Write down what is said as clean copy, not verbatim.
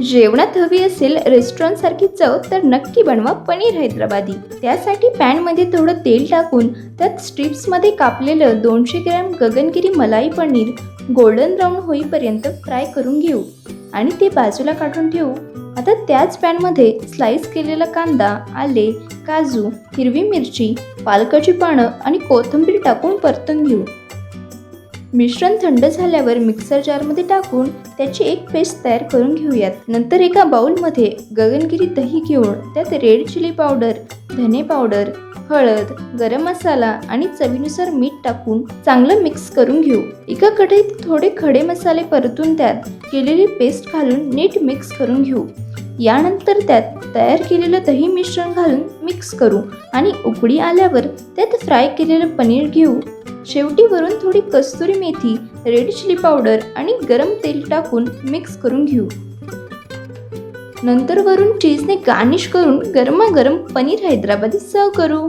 जेवणात हवी असेल रेस्टॉरंटसारखी चव तर नक्की बनवा पनीर हैदराबादी. त्यासाठी पॅनमध्ये थोडं तेल टाकून त्यात स्ट्रिप्समध्ये कापलेलं 200 ग्रॅम गगनगिरी मलाई पनीर गोल्डन ब्राऊन होईपर्यंत फ्राय करून घेऊ आणि ते बाजूला काढून ठेवू. आता त्याच पॅनमध्ये स्लाइस केलेला कांदा, आले, काजू, हिरवी मिरची, पालकाची पानं आणि कोथिंबीर टाकून परतून घेऊ. मिश्रण थंड झाल्यावर मिक्सर जारमध्ये टाकून त्याची एक पेस्ट तयार करून घेऊयात. नंतर एका बाउलमध्ये गगनगिरी दही घेऊन त्यात रेड चिली पावडर, धने पावडर, हळद, गरम मसाला आणि चवीनुसार मीठ टाकून चांगलं मिक्स करून घेऊ. एका कढईत थोडे खडे मसाले परतून त्यात केलेली पेस्ट घालून नीट मिक्स करून घेऊ. यानंतर त्यात तयार केलेलं दही मिश्रण घालून मिक्स करू आणि उकळी आल्यावर त्यात फ्राय केलेलं पनीर घेऊ. शेवटी वरून थोडी कस्तुरी मेथी, रेड चिली पावडर आणि गरम तेल टाकून मिक्स करून घेऊ. नंतर वरून चीजने गार्निश करून गरमागरम पनीर हैदराबादी सर्व करू.